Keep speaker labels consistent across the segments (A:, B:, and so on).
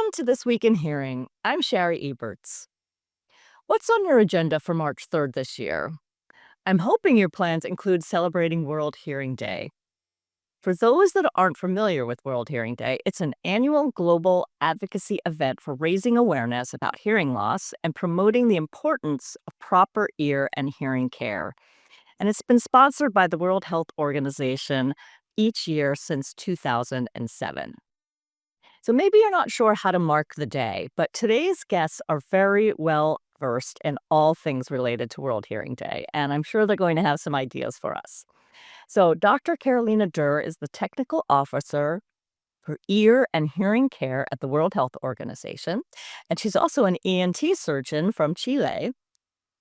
A: Welcome to This Week in Hearing. I'm Sherry Eberts. What's on your agenda for March 3rd this year? I'm hoping your plans include celebrating World Hearing Day. For those that aren't familiar with World Hearing Day, it's an annual global advocacy event for raising awareness about hearing loss and promoting the importance of proper ear and hearing care. And it's been sponsored by the World Health Organization each year since 2007. So maybe you're not sure how to mark the day, but today's guests are very well versed in all things related to World Hearing Day, and I'm sure they're going to have some ideas for us. So Dr. Carolina Durr is the technical officer for ear and hearing care at the World Health Organization, and she's also an ENT surgeon from Chile.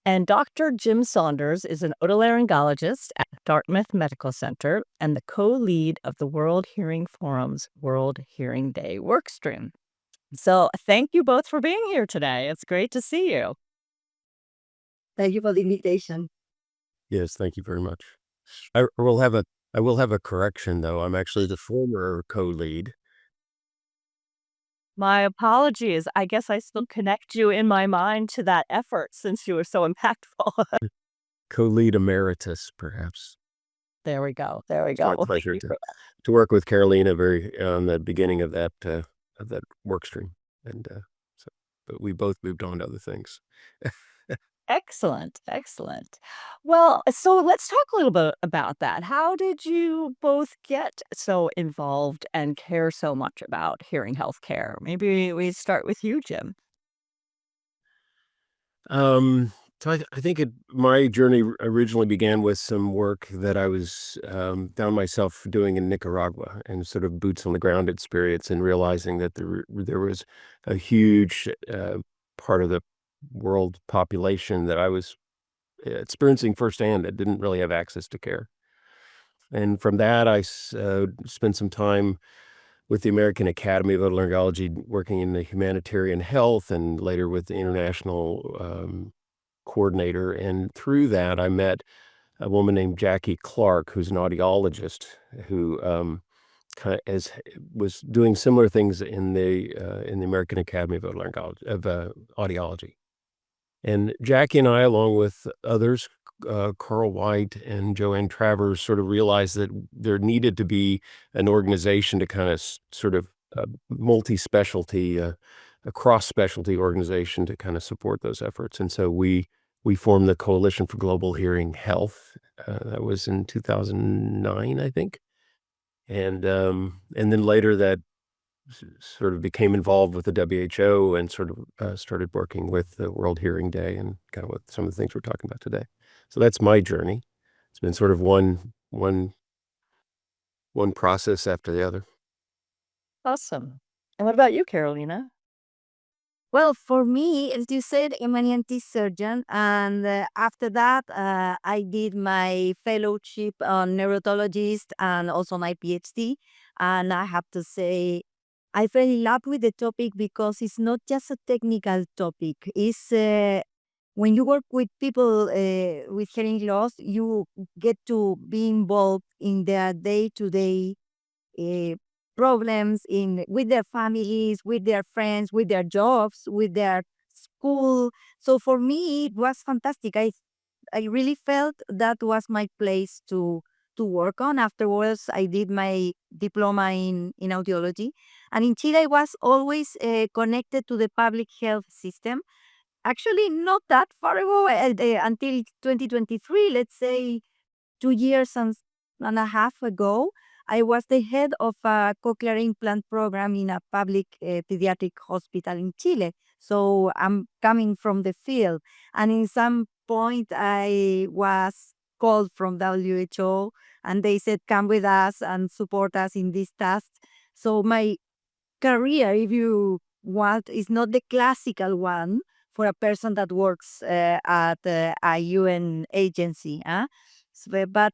A: And Dr. Jim Saunders is an otolaryngologist at Dartmouth Medical Center and the co-lead of the World Hearing Forum's World Hearing Day workstream. So thank you both for being here today. It's great to see you.
B: Thank you for the invitation.
C: Yes, thank you very much. I will have a correction though. I'm actually the former co-lead.
A: My apologies. I guess I still connect you in my mind to that effort since you were so impactful.
C: Co-lead emeritus, perhaps.
A: There we go. There we
C: It's my
A: go.
C: pleasure to work with Carolina on the beginning of that work stream. And but we both moved on to other things.
A: Excellent, excellent. Well, so let's talk a little bit about that. How did you both get so involved and care so much about hearing health care? Maybe we start with you, Jim.
C: So I think my journey originally began with some work that I was found myself doing in Nicaragua, and sort of boots on the ground experience, and realizing that there was a huge part of the world population that I was experiencing firsthand that didn't really have access to care. And from that, I spent some time with the American Academy of Otolaryngology, working in the humanitarian health, and later with the international coordinator. And through that, I met a woman named Jackie Clark, who's an audiologist, who was doing similar things in the American Academy of Audiology. And Jackie and I, along with others, Carl White and Joanne Travers, sort of realized that there needed to be an organization to kind of sort of multi-specialty, a cross-specialty organization to kind of support those efforts. And so we formed the Coalition for Global Hearing Health. That was in 2009, I think. And then later that sort of became involved with the WHO, and sort of started working with the World Hearing Day, and kind of what some of the things we're talking about today. So that's my journey. It's been sort of one process after the other.
A: Awesome. And what about you, Carolina?
B: Well, for me, as you said, I'm an ENT surgeon, and after that, I did my fellowship on neurologist and also my PhD. And I have to say, I fell in love with the topic because it's not just a technical topic. It's when you work with people with hearing loss, you get to be involved in their day-to-day uh, problems in with their families, with their friends, with their jobs, with their school. So for me, it was fantastic. I really felt that was my place to work on. Afterwards, I did my diploma in audiology, and in Chile, I was always connected to the public health system. Actually, not that far ago, until 2023, let's say 2 years and a half ago, I was the head of a cochlear implant program in a public pediatric hospital in Chile. So I'm coming from the field. And in some point, I was called from WHO, and they said, come with us and support us in this task. So my career, if you want, is not the classical one for a person that works at a UN agency. But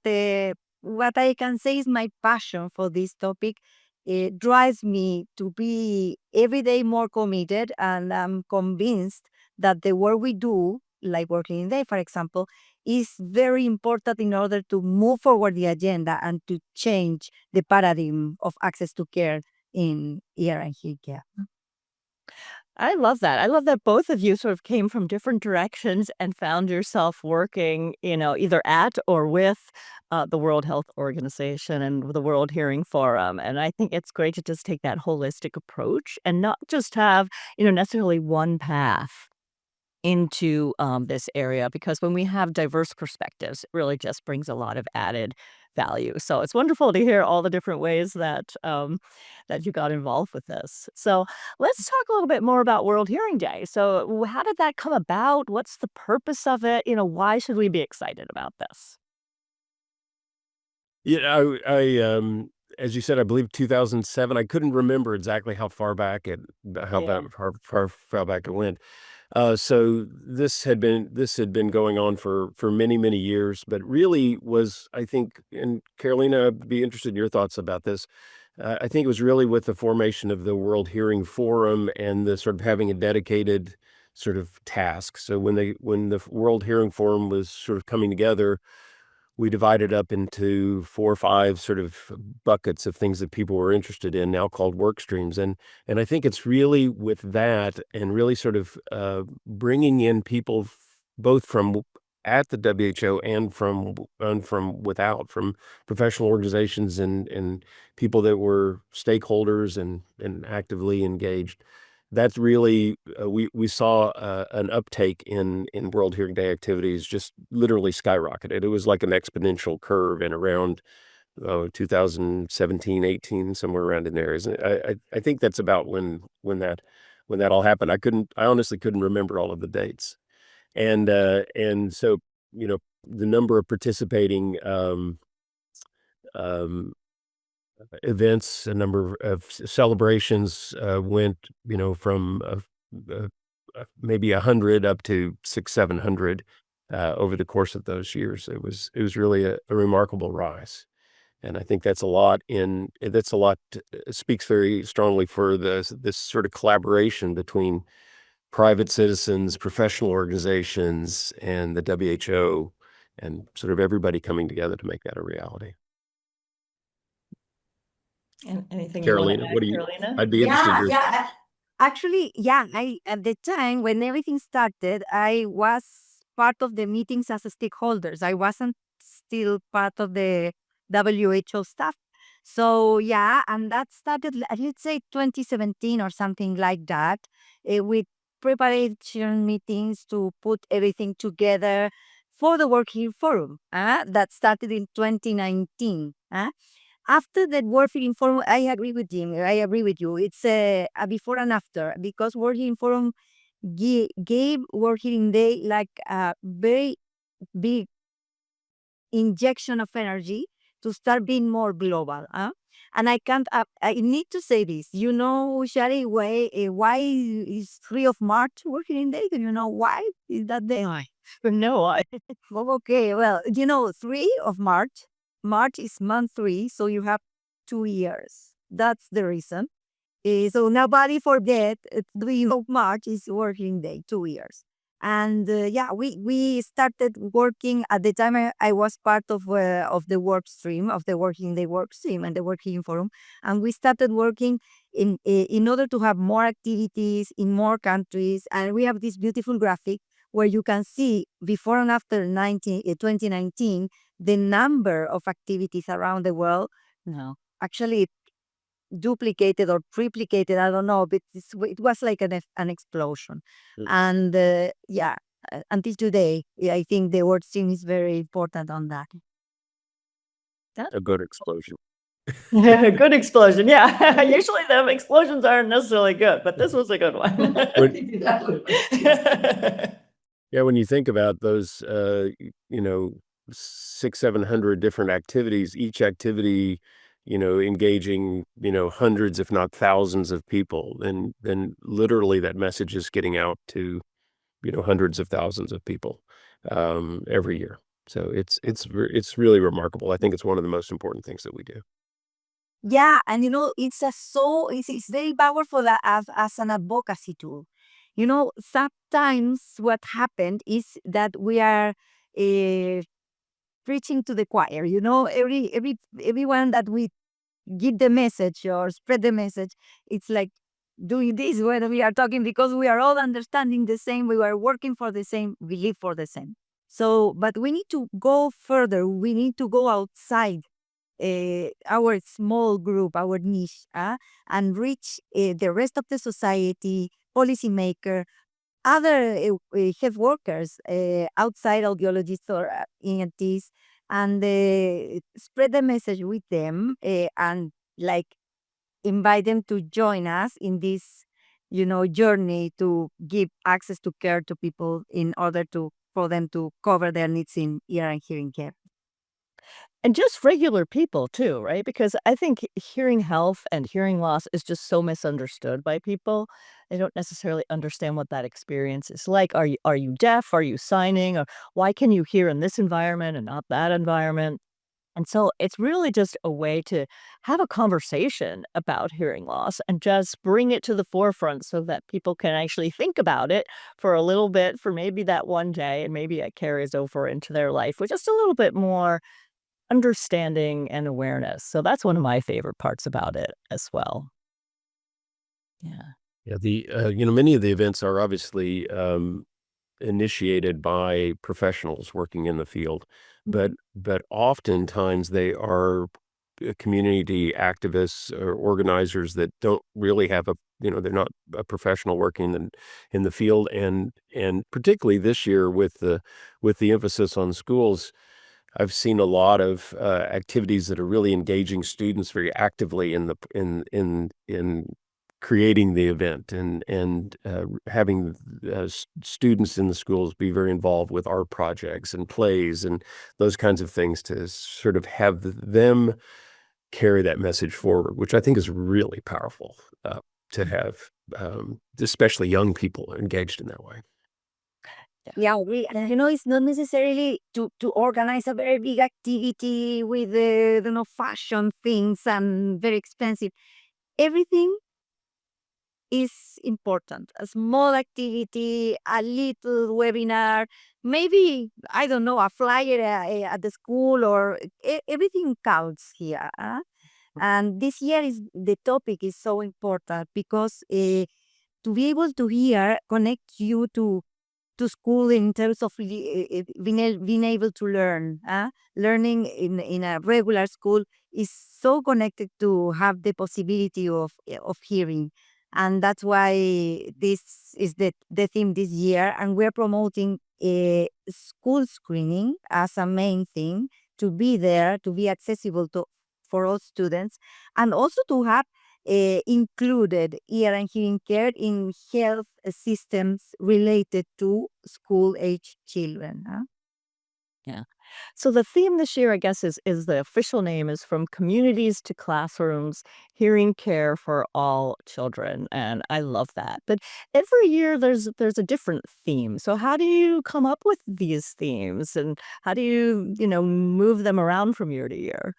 B: what I can say is my passion for this topic. It drives me to be every day more committed, and I'm convinced that the work we do, like working in day, for example, is very important in order to move forward the agenda and to change the paradigm of access to care in ear and hearing care.
A: I love that. I love that both of you sort of came from different directions and found yourself working, either at or with the World Health Organization and the World Hearing Forum. And I think it's great to just take that holistic approach and not just have, necessarily one path into this area, because when we have diverse perspectives, it really just brings a lot of added value. So it's wonderful to hear all the different ways that you got involved with this. So let's talk a little bit more about World Hearing Day. So how did that come about? What's the purpose of it? Why should we be excited about this?
C: Yeah, as you said, I believe 2007. I couldn't remember exactly how far back
A: Yeah.
C: far back it went. So this had been going on for many, many years, but really was, I think, and Carolina, I'd be interested in your thoughts about this. I think it was really with the formation of the World Hearing Forum and the sort of having a dedicated sort of task. So when the World Hearing Forum was sort of coming together, we divided up into 4 or 5 sort of buckets of things that people were interested in, now called work streams, and I think it's really with that and really sort of, bringing in people both from at the WHO and from without, from professional organizations and people that were stakeholders and actively engaged. That's really, we saw, an uptake in World Hearing Day activities just literally skyrocketed. It was like an exponential curve in around, 2017, 18, somewhere around in there, isn't it? I think that's about when that all happened. I honestly couldn't remember all of the dates. And so, the number of participating, um events, a number of celebrations, went, from, maybe 100 up to 6, 700, over the course of those years. It was really a remarkable rise, and I think that's a lot speaks very strongly for this sort of collaboration between private citizens, professional organizations, and the WHO, and sort of everybody coming together to make that a reality.
A: And anything you want to
C: Carolina,
A: add,
C: what do you
A: Carolina?
C: I'd be interested in
B: Yeah,
C: your
B: yeah. Actually, yeah, I at the time when everything started, I was part of the meetings as a stakeholders. I wasn't still part of the WHO staff. So yeah, and that started, let's say 2017 or something like that, with preparation meetings to put everything together for the Working Forum. That started in 2019. After that Working Forum, I agree with Jim. I agree with you. It's a before and after, because Working Forum gave Working Day like a very big injection of energy to start being more global. And I can't. I need to say this. Shari, why is 3 of March Working Day? Do you know why is that day?
A: Why? No, I.
B: Well, okay, well, 3 of March. March is month 3, so you have 2 years. That's the reason. So nobody forget, 3 of March is working day, 2 years. And yeah, we started working at the time. I was part of the work stream, of the working day work stream and the working forum, and we started working in order to have more activities in more countries. And we have this beautiful graphic where you can see before and after 2019 the number of activities around the world.
A: No.
B: Actually, duplicated or triplicated, I don't know, but it was like an explosion.
C: Mm.
B: And yeah, until today, I think the word stream is very important on that.
C: A good explosion.
A: Good explosion, yeah. Usually the explosions aren't necessarily good, but this was a good one.
C: When
B: Exactly.
C: Yeah, when you think about those, 6, 700 different activities, each activity, engaging, hundreds, if not thousands of people, then literally that message is getting out to, hundreds of thousands of people, every year. So it's really remarkable. I think it's one of the most important things that we do.
B: Yeah, and it's very powerful as an advocacy tool. Sometimes what happened is that we are uh, preaching to the choir. Everyone that we give the message or spread the message, it's like doing this when we are talking, because we are all understanding the same, we are working for the same, we live for the same. So, but we need to go further. We need to go outside our small group, our niche, and reach the rest of the society, policymaker, other health workers outside audiologists or ENTs, and spread the message with them, and like invite them to join us in this, journey to give access to care to people in order to for them to cover their needs in ear and hearing care.
A: And just regular people too, right? Because I think hearing health and hearing loss is just so misunderstood by people. They don't necessarily understand what that experience is like. Are you deaf? Are you signing? Or why can you hear in this environment and not that environment? And so it's really just a way to have a conversation about hearing loss and just bring it to the forefront so that people can actually think about it for a little bit, for maybe that one day, and maybe it carries over into their life with just a little bit more understanding and awareness. So that's one of my favorite parts about it as well. Yeah.
C: Yeah, many of the events are obviously, initiated by professionals working in the field, but
B: Mhm.
C: oftentimes they are community activists or organizers that don't really have they're not a professional working in the field, and particularly this year with the emphasis on schools, I've seen a lot of, activities that are really engaging students very actively in the in creating the event and having, students in the schools be very involved with art projects and plays and those kinds of things to sort of have them carry that message forward, which I think is really powerful, to have, especially young people engaged in that way.
B: Yeah, and it's not necessarily to organize a very big activity with fashion things and very expensive. Everything is important. A small activity, a little webinar, maybe, I don't know, a flyer at the school, or everything counts here. And this year is the topic is so important because to be able to hear connect you to school in terms of being able to learn. Learning in a regular school is so connected to have the possibility of hearing. And that's why this is the theme this year. And we're promoting a school screening as a main thing, to be there, to be accessible for all students, and also to have included ear and hearing care in health systems related to school age children.
A: Yeah. So the theme this year, I guess, is the official name is From Communities to Classrooms, Hearing Care for All Children, and I love that. But every year there's a different theme. So how do you come up with these themes, and how do you move them around from year to year?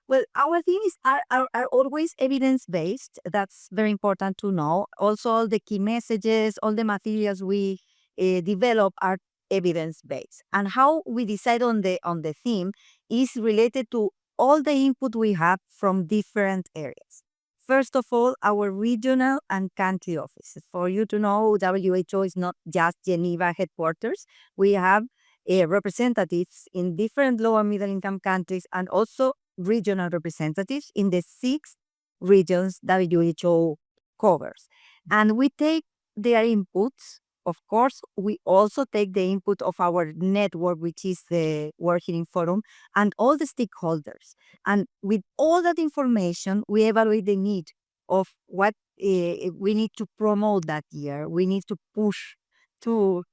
B: Well, our themes are always evidence based. That's very important to know. Also, all the key messages, all the materials we develop are evidence based. And how we decide on the theme is related to all the input we have from different areas. First of all, our regional and country offices. For you to know, WHO is not just Geneva headquarters. We have representatives in different low and middle income countries, and also regional representatives in the 6 regions WHO covers. And we take their inputs. Of course, we also take the input of our network, which is the World Hearing Forum, and all the stakeholders. And with all that information, we evaluate the need of what we need to promote that year. We need to push to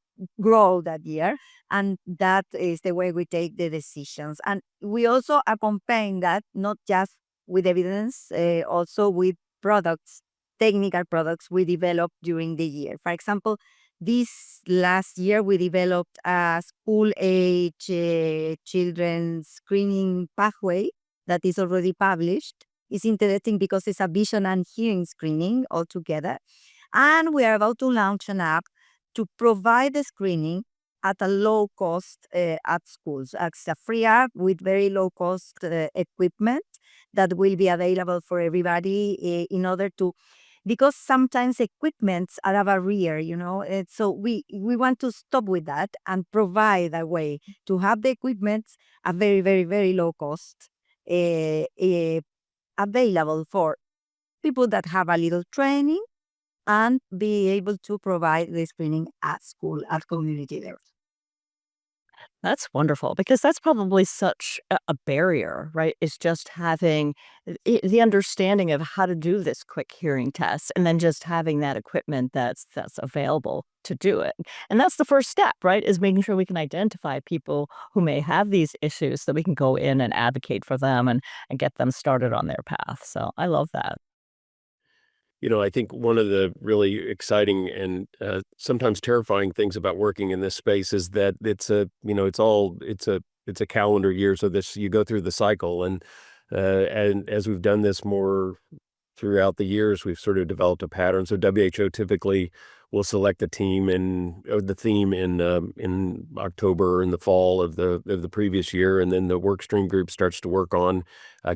B: grow that year. And that is the way we take the decisions. And we also accompany that not just with evidence, also with products, technical products we developed during the year. For example, this last year we developed a school age children's screening pathway that is already published. It's interesting because it's a vision and hearing screening altogether. And we are about to launch an app to provide the screening at a low cost at schools. It's a free app with very low cost equipment that will be available for everybody in order to because sometimes equipments are a barrier, and so we want to stop with that and provide a way to have the equipment at very, very, very low cost, uh, uh, available for people that have a little training and be able to provide the screening at school, at community level.
A: That's wonderful because that's probably such a barrier, right? Is just having the understanding of how to do this quick hearing test and then just having that equipment that's available to do it. And that's the first step, right? Is making sure we can identify people who may have these issues so that we can go in and advocate for them and get them started on their path. So I love that.
C: I think one of the really exciting and sometimes terrifying things about working in this space is that it's a calendar year. So this you go through the cycle, and as we've done this more throughout the years, we've sort of developed a pattern. So WHO typically will select a team or the theme in October in the fall of the previous year, and then the work stream group starts to work on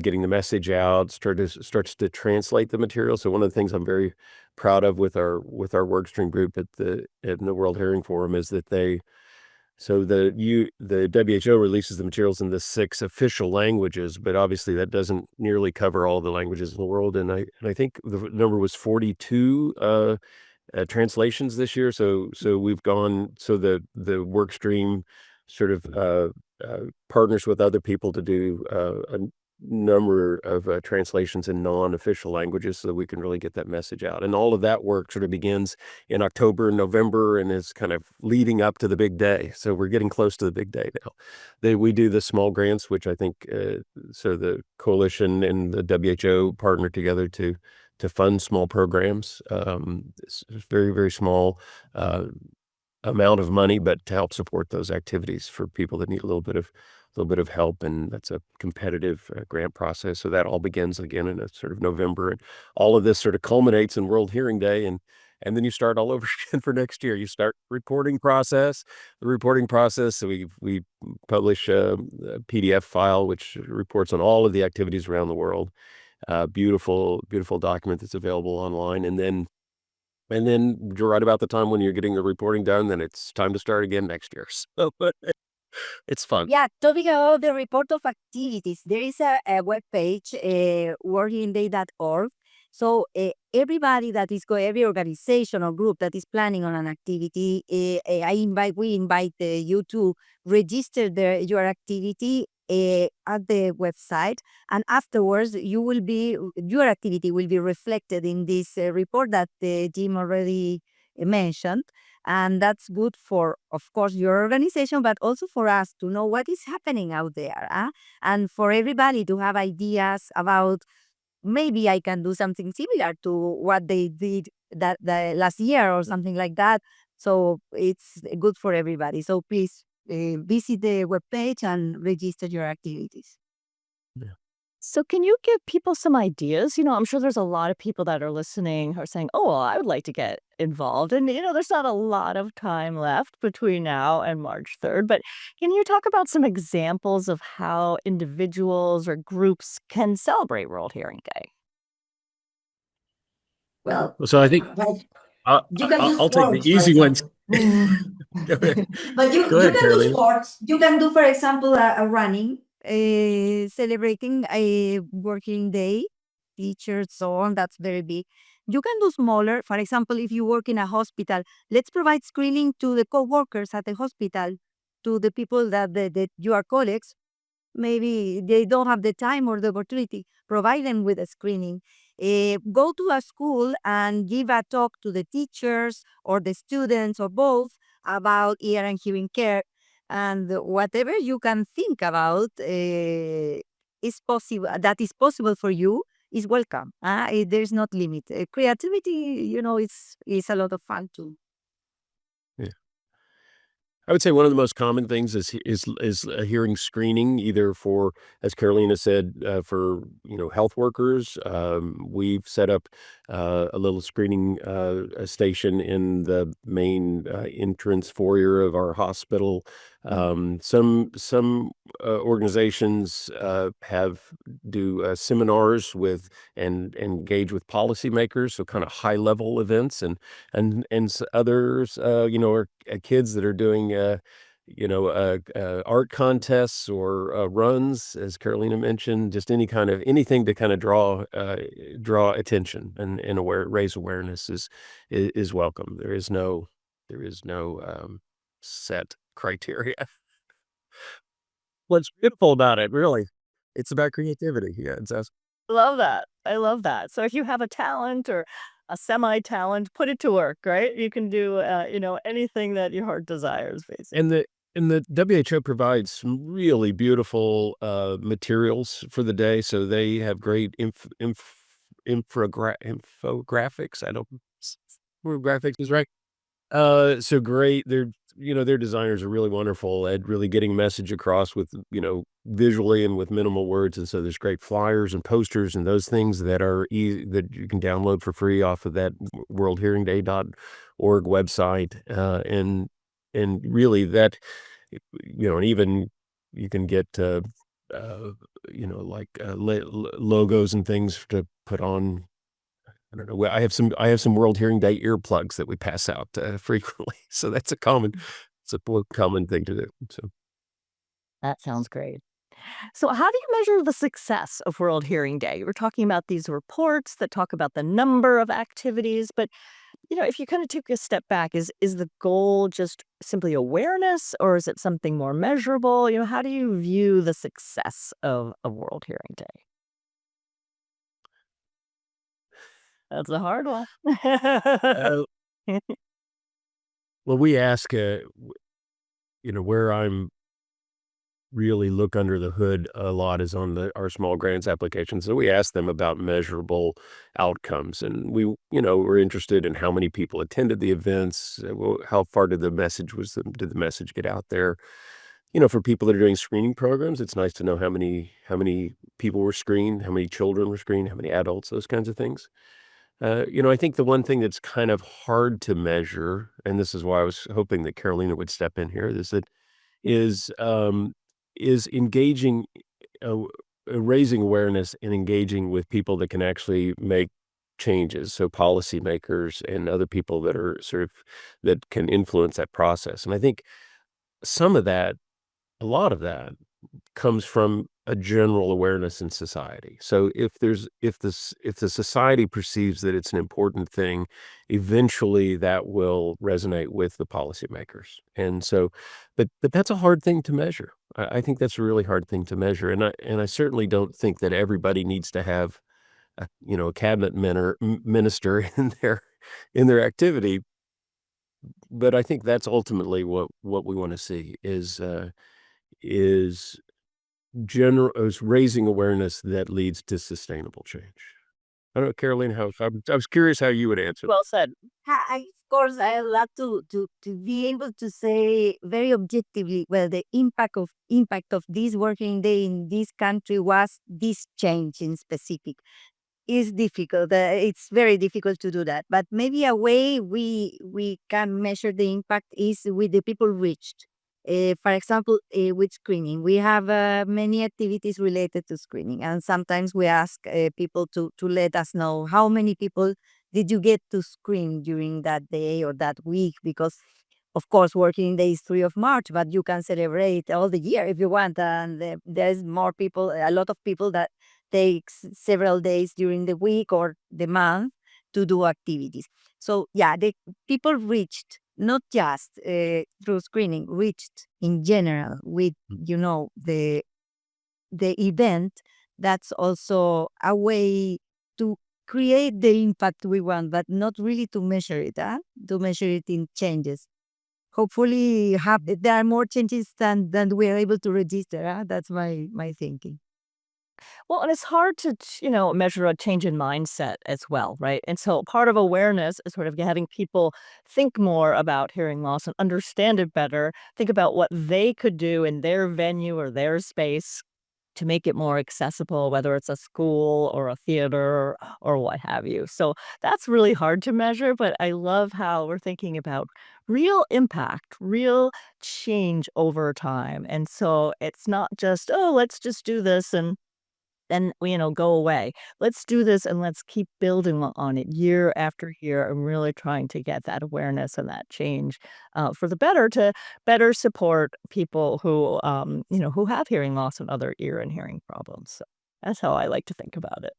C: getting the message out, starts to translate the material. So one of the things I'm very proud of with our work stream group in the World Hearing Forum is that the WHO releases the materials in the 6 official languages, but obviously that doesn't nearly cover all the languages in the world, and I think the number was 42, translations this year, so we've gone so the work stream sort of, partners with other people to do, a number of, translations in non-official languages so that we can really get that message out, and all of that work sort of begins in October and November and is kind of leading up to the big day. So we're getting close to the big day now. We do the small grants, which I think, so the coalition and the WHO partner together to fund small programs. It's very, very small amount of money, but to help support those activities for people that need a little bit of help, and that's a competitive grant process. So that all begins again in a sort of November, and all of this sort of culminates in World Hearing Day, and then you start all over again for next year. You start the reporting process. So we publish a PDF file which reports on all of the activities around the world. Beautiful, beautiful document that's available online, and then right about the time when you're getting the reporting done, then it's time to start again next year. So, but it's fun.
B: Yeah, talking about the report of activities, there is a web page, workingday.org. So everybody every organization or group that is planning on an activity, we invite you to register your activity at the website, and afterwards your activity will be reflected in this report that Jim already mentioned. And that's good for, of course, your organization, but also for us to know what is happening out there, and for everybody to have ideas about maybe I can do something similar to what they did that the last year or something like that. So it's good for everybody. So please visit the webpage and register your activities.
C: Yeah.
A: So can you give people some ideas? I'm sure there's a lot of people that are listening who are saying, "Oh, well, I would like to get involved." And there's not a lot of time left between now and March 3rd, but can you talk about some examples of how individuals or groups can celebrate World Hearing Day?
B: Well,
C: So I think
B: but
C: I,
B: you can do
C: I'll take the
B: sports, for
C: easy ones.
B: example.
C: Go ahead,
B: But
C: go
B: you
C: ahead,
B: can do
C: Carolina.
B: sports. You can do, for example, a running, celebrating a working day, teachers, so on. That's very big. You can do smaller. For example, if you work in a hospital, let's provide screening to the co-workers at the hospital, to the people that you are colleagues. Maybe they don't have the time or the opportunity. Provide them with a screening. Go to a school and give a talk to the teachers or the students or both about ear and hearing care. And whatever you can think about is possible. That is possible for you is welcome. There's not limit. Creativity, is a lot of fun too.
C: Yeah. I would say one of the most common things is a hearing screening, either for, as Carolina said, for health workers. We've set up a little screening station in the main entrance foyer of our hospital Some organizations do seminars with and engage with policymakers, so kind of high level events, and others, are kids that are doing art contests or runs, as Carolina mentioned, just anything to kind of draw attention and raise awareness is welcome. There is no set criteria. What's beautiful about it, really, it's about creativity. Yeah, it's
A: Love that. I love that. So if you have a talent or a semi-talent, put it to work, right? You can do, anything that your heart desires,
C: and
A: basically.
C: the WHO provides some really beautiful, materials for the day, so they have great infographics. I don't s graphics is right. So great. Their designers are really wonderful at really getting message across with, visually and with minimal words. And so there's great flyers and posters and those things that are easy that you can download for free off of that worldhearingday.org website. And really and even you can get, uh, like, logos and things to put on. I don't know. Well, I have some World Hearing Day earplugs that we pass out, frequently, so it's a common thing to do, so.
A: That sounds great. So how do you measure the success of World Hearing Day? You were talking about these reports that talk about the number of activities, but if you kind of take a step back, is the goal just simply awareness or is it something more measurable? How do you view the success of World Hearing Day? That's a hard one.
C: Uh, well, we ask, where I'm really look under the hood a lot is on our small grants application. So we asked them about measurable outcomes, and we're interested in how many people attended the events, how far did the message get out there? For people that are doing screening programs, it's nice to know how many people were screened, how many children were screened, how many adults, those kinds of things. I think the one thing that's kind of hard to measure, and this is why I was hoping that Carolina would step in here, is, um, is engaging, uh, raising awareness and engaging with people that can actually make changes, so policymakers and other people that can influence that process, and I think some of that a lot of that comes from a general awareness in society. So if the society perceives that it's an important thing, eventually that will resonate with the policymakers. And so, but that's a hard thing to measure. I think that's a really hard thing to measure, and I certainly don't think that everybody needs to have a cabinet minister in their activity. But I think that's ultimately what we want to see is is raising awareness that leads to sustainable change. I don't know, Caroline, I was curious how you would answer.
A: Well said.
B: Of course, I love to be able to say very objectively, well, the impact of this working day in this country was this change in specific. Is difficult. It's very difficult to do that. But maybe a way we can measure the impact is with the people reached. For example, with screening, we have many activities related to screening, and sometimes we ask people to let us know how many people did you get to screen during that day or that week, because of course, working day is 3 of March, but you can celebrate all the year if you want. And there's more people, a lot of people that takes several days during the week or the month to do activities. So yeah, the people reached not just through screening, reached in general with the event. That's also a way to create the impact we want, but not really to measure it. To measure it in changes. Hopefully, there are more changes than we are able to register. That's my thinking.
A: Well, and it's hard to, measure a change in mindset as well, right? And so part of awareness is sort of having people think more about hearing loss and understand it better, think about what they could do in their venue or their space to make it more accessible, whether it's a school or a theater or what have you. So that's really hard to measure, but I love how we're thinking about real impact, real change over time. And so it's not just, oh, let's just do this and then, go away. Let's do this and let's keep building on it year after year and really trying to get that awareness and that change for the better to better support people who have hearing loss and other ear and hearing problems. So that's how I like to think about it.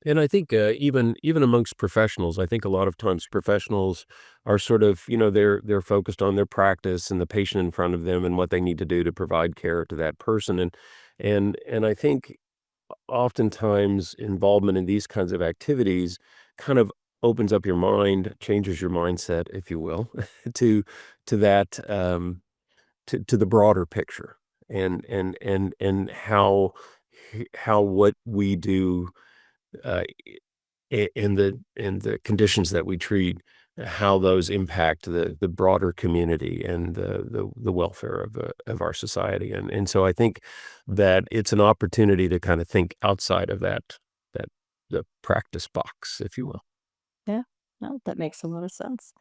C: And I think, even amongst professionals, I think a lot of times professionals are sort of, they're focused on their practice and the patient in front of them and what they need to do to provide care to that person, and I think oftentimes involvement in these kinds of activities kind of opens up your mind, changes your mindset, if you will, to that, to the broader picture and how what we do uh, in the conditions that we treat, how those impact the broader community and the welfare of our society, and so I think that it's an opportunity to kind of think outside of that the practice box, if you will.
A: Yeah, no, that makes a lot of sense.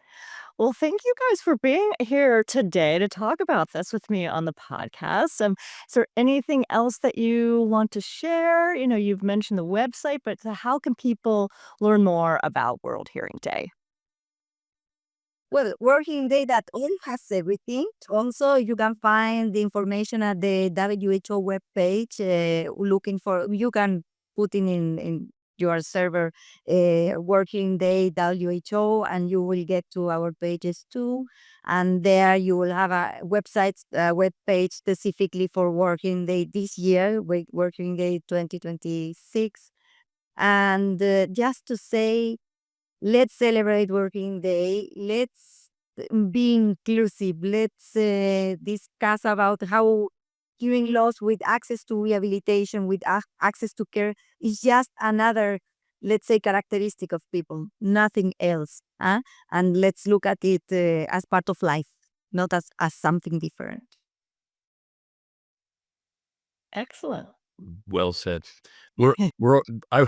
A: Well, thank you guys for being here today to talk about this with me on the podcast. Is there anything else that you want to share? You've mentioned the website, but how can people learn more about World Hearing Day?
B: Well, workingday.org has everything. Also, you can find the information at the WHO webpage. Looking for, you can put in your server Working Day WHO, and you will get to our pages too. And there you will have a web page specifically for Working Day this year, Working Day 2026. And just to say, let's celebrate Working Day. Let's be inclusive. Let's discuss about how hearing loss with access to rehabilitation, with access to care, is just another, let's say, characteristic of people, nothing else. And let's look at it as part of life, not as something different.
A: Excellent.
C: Well said. We're I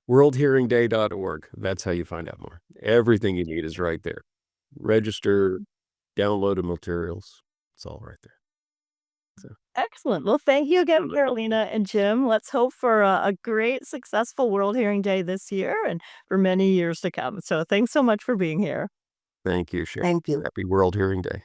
C: worldhearingday.org. That's how you find out more. Everything you need is right there. Register, download materials. It's all right there. So,
A: Excellent. Well, thank you again, Carolina and Jim. Let's hope for a great, successful World Hearing Day this year and for many years to come. So thanks so much for being here.
C: thank you, Sharon.
B: Thank you.
C: Happy World Hearing Day.